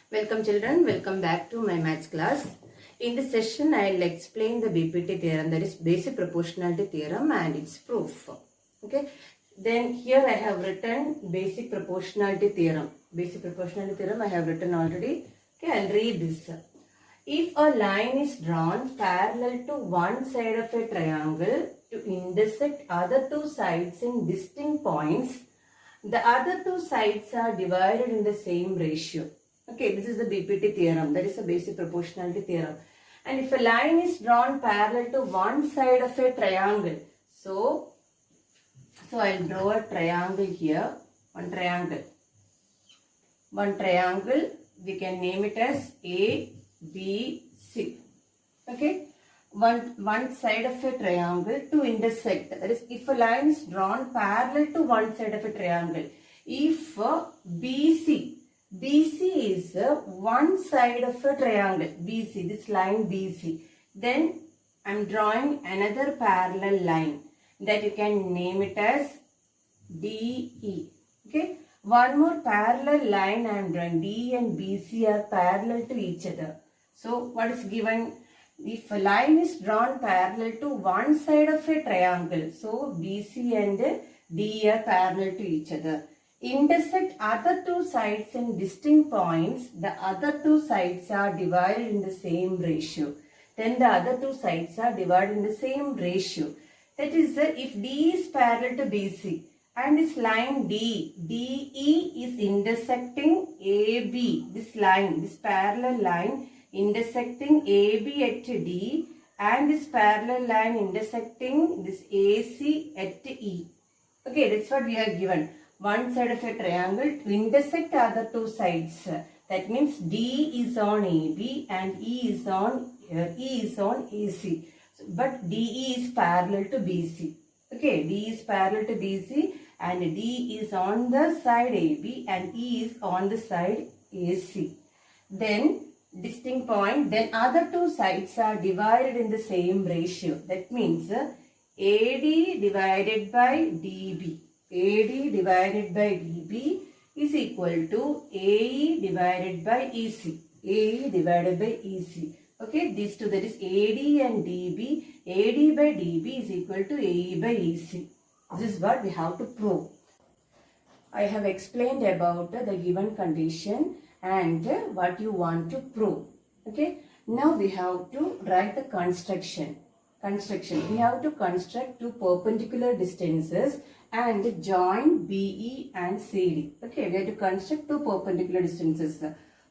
Welcome children, welcome back to my maths class. In this session, I will explain the BPT theorem, that is basic proportionality theorem and its proof. Okay. Then here I have written basic proportionality theorem. Basic proportionality theorem I have written already. Okay, I will read this. If a line is drawn parallel to one side of a triangle to intersect other two sides in distinct points, the other two sides are divided in the same ratio. Okay, this is the BPT theorem, that is the basic proportionality theorem. And if a line is drawn parallel to one side of a triangle, so I will draw a triangle here, one triangle, we can name it as A, B, C. Okay, one side of a triangle to intersect, that is if a line is drawn parallel to one side of a triangle, if BC is one side of a triangle, BC, this line BC, then I am drawing another parallel line that you can name it as DE. Okay, one more parallel line I am drawing, D and BC are parallel to each other. So what is given? If a line is drawn parallel to one side of a triangle, so BC and DE are parallel to each other. Intersect other two sides in distinct points, the other two sides are divided in the same ratio. Then the other two sides are divided in the same ratio. That is, if D is parallel to BC and this line DE is intersecting AB, this line, this parallel line intersecting AB at D, and this parallel line intersecting this AC at E. Okay, that's what we are given. One side of a triangle to intersect other two sides. That means D is on AB and E is on AC. But DE is parallel to BC. Okay, D is parallel to BC and D is on the side AB and E is on the side AC. Then distinct point, then other two sides are divided in the same ratio. That means AD divided by DB. AD divided by DB is equal to AE divided by EC. AE divided by EC. Okay, these two, that is AD and DB. AD by DB is equal to AE by EC. This is what we have to prove. I have explained about the given condition and what you want to prove. Okay, now we have to write the construction. We have to construct two perpendicular distances and join BE and CD. Okay, we have to construct two perpendicular distances.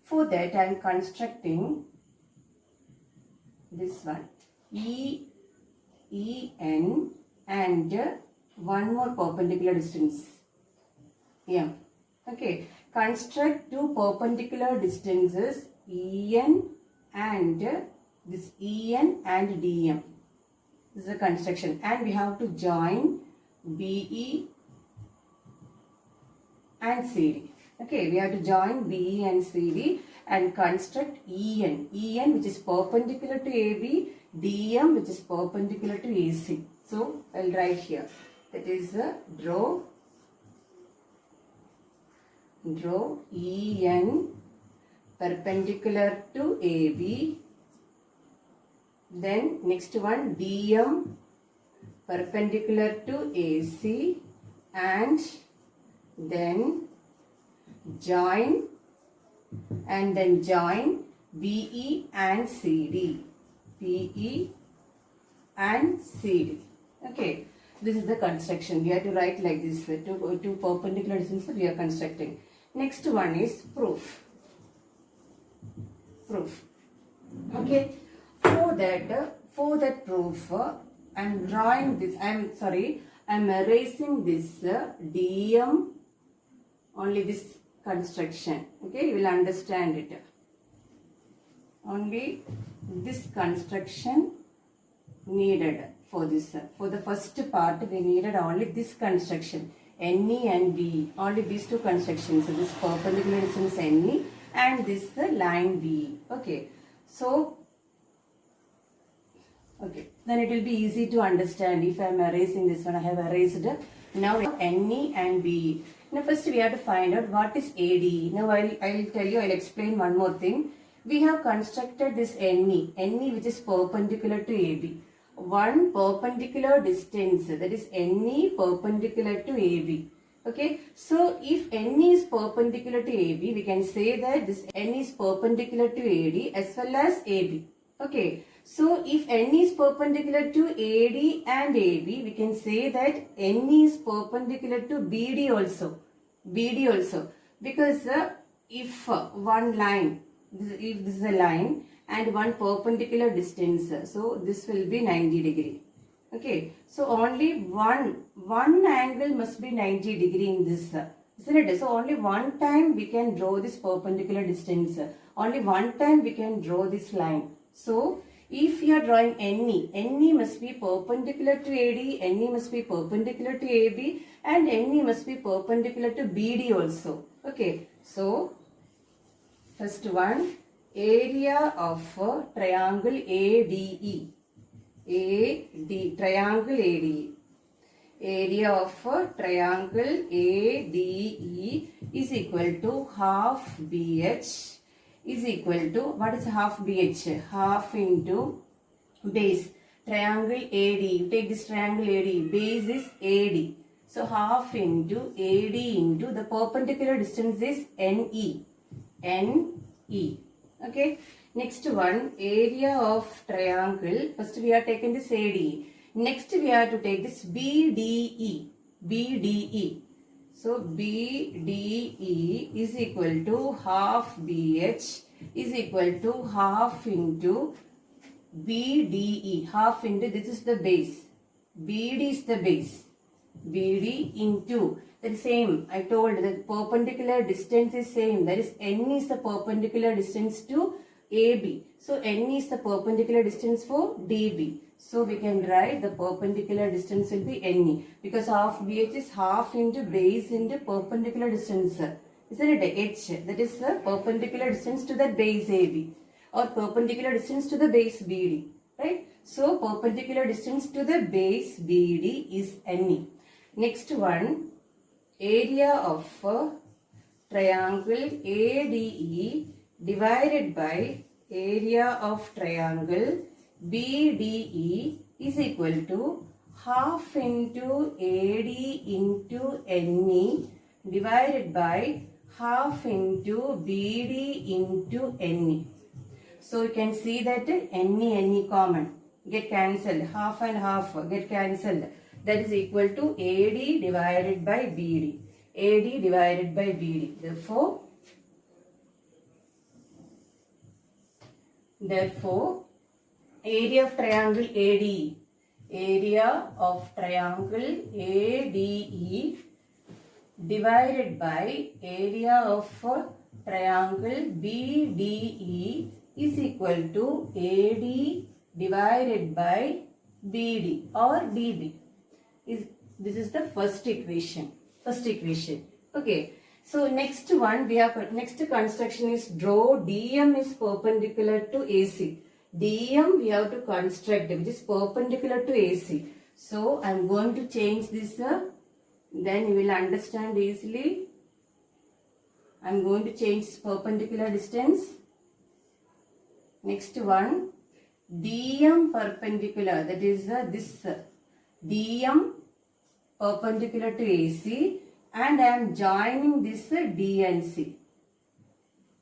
For that, I am constructing this one, EN, and one more perpendicular distance, M. Okay, construct two perpendicular distances, EN and this EN and DM. This is a construction, and we have to join BE and CD. Okay, we have to join BE and CD and construct EN. EN which is perpendicular to AB, DM which is perpendicular to AC. So, I will write here. That is draw EN perpendicular to AB. Then next one, DM perpendicular to AC, and then join BE and CD. BE and CD. Okay, this is the construction. We have to write like this. Two perpendicular distances we are constructing. Next one is proof. Okay, for that proof, I am drawing this. I am erasing this DM, only this construction. Okay, you will understand it. Only this construction needed for this. For the first part, we needed only this construction, NE and BE. Only these two constructions. So this perpendicular distance NE and this line BE. Okay, so okay, then it will be easy to understand. If I am erasing this one, I have erased now NE and BE. Now first we have to find out what is ADE. Now I'll tell you, I'll explain one more thing. We have constructed this NE which is perpendicular to AB. One perpendicular distance, that is NE perpendicular to AB. Okay, so if NE is perpendicular to AB, we can say that this NE is perpendicular to AD as well as AB. Okay, so if NE is perpendicular to AD and AB, we can say that NE is perpendicular to BD also. BD also, because if one line, if this is a line and one perpendicular distance, so this will be 90 degree. Okay, so only one angle must be 90 degree in this, isn't it? So only one time we can draw this perpendicular distance. Only one time we can draw this line. So if you are drawing NE must be perpendicular to AD, NE must be perpendicular to AB, and NE must be perpendicular to BD also. Okay, so first one, area of triangle ADE. Triangle ADE. Area of triangle ADE is equal to half BH is equal to, what is half BH? Half into base. Triangle AD, you take this triangle AD, base is AD. So half into AD into the perpendicular distance is NE. NE. Okay. Next one, area of triangle. First we are taking this AD. Next we have to take this BDE. BDE. So BDE is equal to half BH is equal to half into BDE. Half into, this is the base. BD is the base. BD into, that is same. I told that perpendicular distance is same. That is N is the perpendicular distance to AB. So N is the perpendicular distance for DB. So we can write the perpendicular distance will be NE, because half BH is half into base into perpendicular distance. Isn't it? H. That is the perpendicular distance to the base AB, or perpendicular distance to the base BD. Right? So perpendicular distance to the base BD is NE. Next one, area of triangle ADE divided by area of triangle BDE is equal to half into AD into NE divided by half into BD into NE. So you can see that NE common, get cancelled, half and half get cancelled. That is equal to AD divided by BD. AD divided by BD. Therefore, area of triangle ADE. Area of triangle ADE divided by area of triangle BDE is equal to AD divided by BD or DB. This is the first equation. Okay. So next one, we have next construction is draw DM is perpendicular to AC. DM we have to construct which is perpendicular to AC. So I am going to change this. Then you will understand easily. I am going to change perpendicular distance. Next one, DM perpendicular, that is this DM perpendicular to AC, and I am joining this D and C.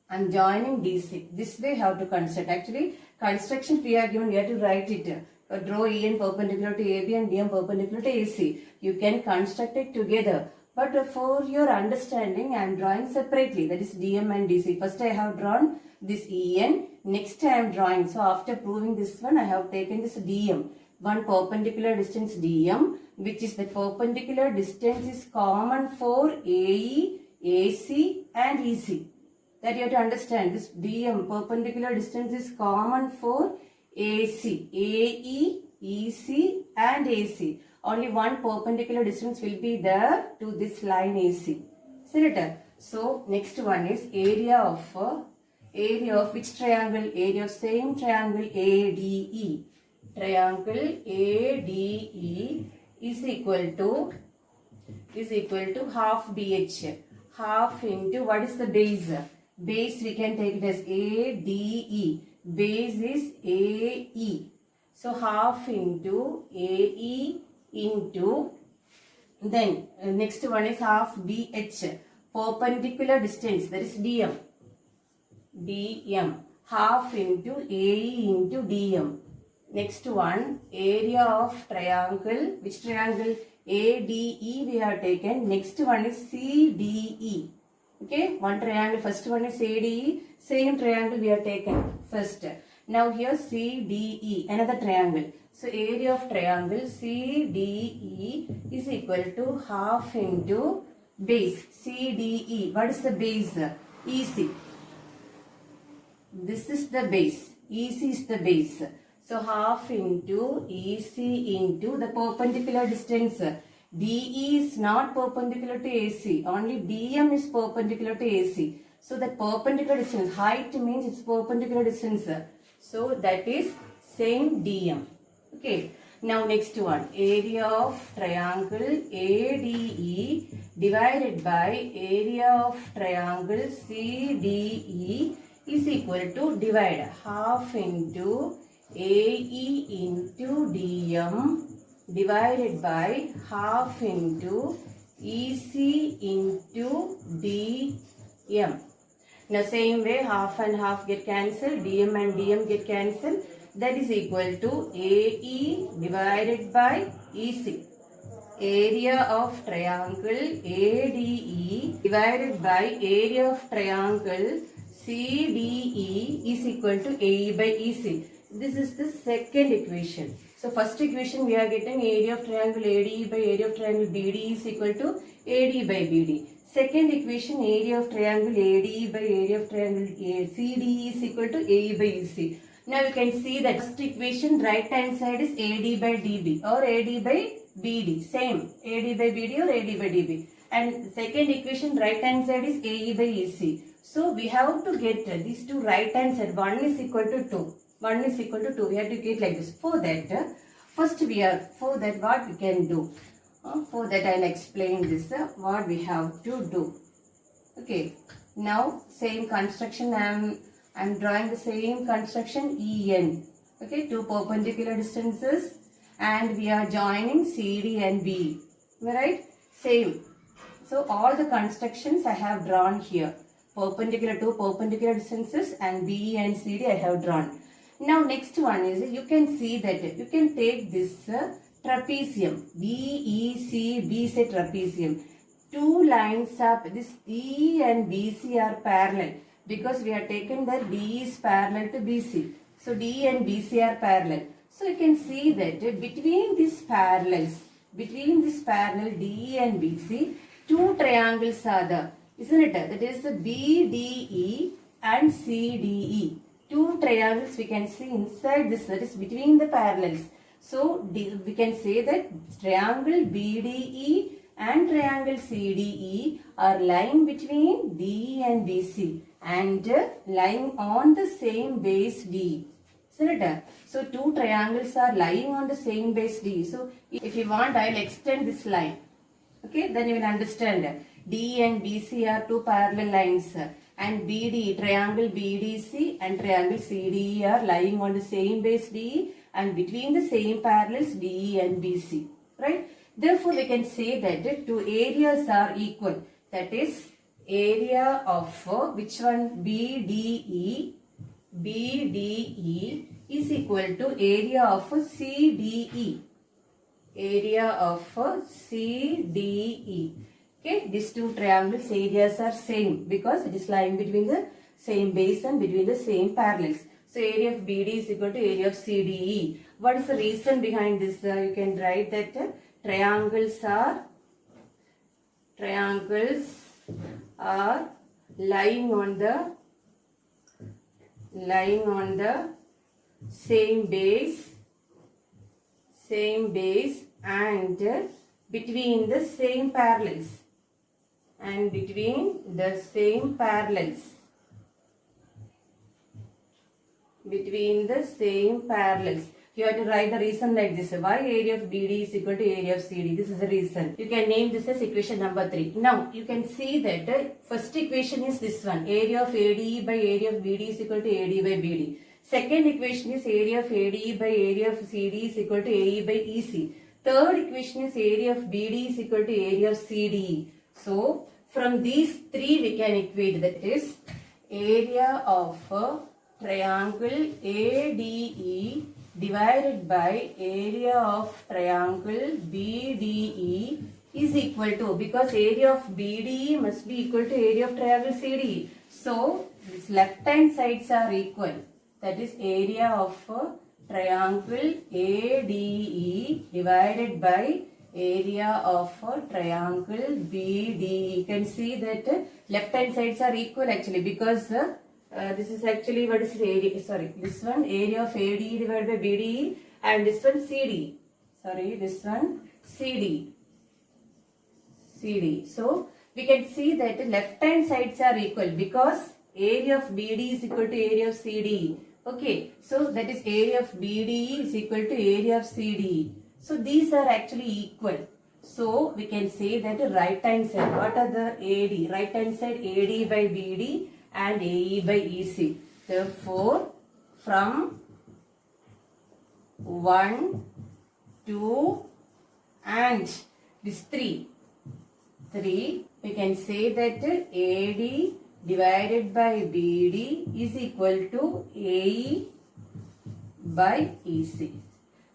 I am joining DC. This way how to construct. Actually, construction we are given, we have to write it. Draw EN perpendicular to AB and DM perpendicular to AC. You can construct it together. But for your understanding, I am drawing separately. That is DM and DC. First I have drawn this EN. Next I am drawing. So after proving this one, I have taken this DM. One perpendicular distance DM, which is the perpendicular distance is common for AE, AC and EC. That you have to understand. This DM perpendicular distance is common for AC, AE, EC and AC. Only one perpendicular distance will be there to this line AC. See it? So next one is area of which triangle? Area of same triangle ADE. Triangle ADE is equal to is equal to half BH. Half into what is the base? Base we can take it as ADE. Base is AE. So half into AE into, then next one is half BH. Perpendicular distance, that is DM. DM. Half into AE into DM. Next one, area of triangle. Which triangle? ADE we have taken. Next one is CDE. Okay, one triangle. First one is ADE. Same triangle we have taken first. Now here CDE, another triangle. So area of triangle CDE is equal to half into base CDE. What is the base? EC. This is the base. EC is the base. So half into EC into the perpendicular distance. DE is not perpendicular to AC. Only DM is perpendicular to AC. So the perpendicular distance, height means it's perpendicular distance. So that is same DM. Okay. Now next one. Area of triangle ADE divided by area of triangle CDE is equal to divide half into AE into DM divided by half into EC into DM. Now same way half and half get cancelled, DM and DM get cancelled. That is equal to AE divided by EC. Area of triangle ADE divided by area of triangle CDE is equal to AE by EC. This is the second equation. So first equation we are getting area of triangle ADE by area of triangle BD is equal to AD by BD. Second equation area of triangle ADE by area of triangle CDE is equal to AE by EC. Now you can see that first equation right hand side is AD by DB or AD by BD. Same AD by BD or AD by DB. And second equation right hand side is AE by EC. So we have to get these two right hand side. 1 is equal to 2. 1 is equal to 2. We have to get like this. For that, for that what we can do? For that I'll explain this. What we have to do. Okay. Now same construction. I'm drawing the same construction EN. Okay. Two perpendicular distances. And we are joining CD and B. Right? Same. So all the constructions I have drawn here. Perpendicular to perpendicular distances and B and CD I have drawn. Now next one is you can see that you can take this trapezium. BECB is a trapezium. Two lines up, this E and BC are parallel because we have taken that D is parallel to BC. So D and BC are parallel. So you can see that between these parallels, D and BC, two triangles are there. Isn't it? That is the BDE and CDE. Two triangles we can see inside this, that is between the parallels. So we can say that triangle BDE and triangle CDE are lying between D and BC and lying on the same base D. Isn't it? So two triangles are lying on the same base D. So if you want, I will extend this line. Okay, then you will understand. D and BC are two parallel lines and BD, triangle BDC and triangle CDE are lying on the same base D and between the same parallels DE and BC. Right? Therefore, we can say that the two areas are equal. That is, area of which one? BDE is equal to area of CDE. Area of CDE. Okay, these two triangles areas are same because it is lying between the same base and between the same parallels. So area of BD is equal to area of CDE. What is the reason behind this? You can write that triangles are lying on the same base and between the same parallels. You have to write the reason like this. Why area of BD is equal to area of CD? This is the reason. You can name this as equation number 3. Now, you can see that first equation is this one. Area of ADE by area of BD is equal to AD by BD. Second equation is area of ADE by area of CD is equal to AE by EC. Third equation is area of BD is equal to area of CDE. So, from these three we can equate, that is area of triangle ADE divided by area of triangle BDE is equal to, because area of BDE must be equal to area of triangle CDE. So, these left hand sides are equal. That is area of triangle ADE divided by area of triangle BDE. You can see that left hand sides are equal actually, because this is actually what is area, sorry, this one area of ADE divided by BDE, and this one CD. Sorry, this one CD. So, we can see that left hand sides are equal because area of BD is equal to area of CD. Okay, so that is area of BDE is equal to area of CDE. So these are actually equal. So we can say that right hand side, what are the AD? Right hand side AD by BD and AE by EC. Therefore, from 1, 2 and this 3, we can say that AD divided by BD is equal to AE by EC.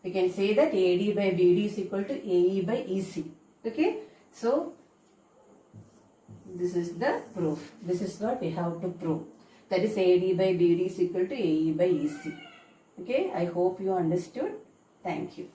We can say that AD by BD is equal to AE by EC. Okay. So, this is the proof. This is what we have to prove. That is AD by BD is equal to AE by EC. Okay. I hope you understood. Thank you.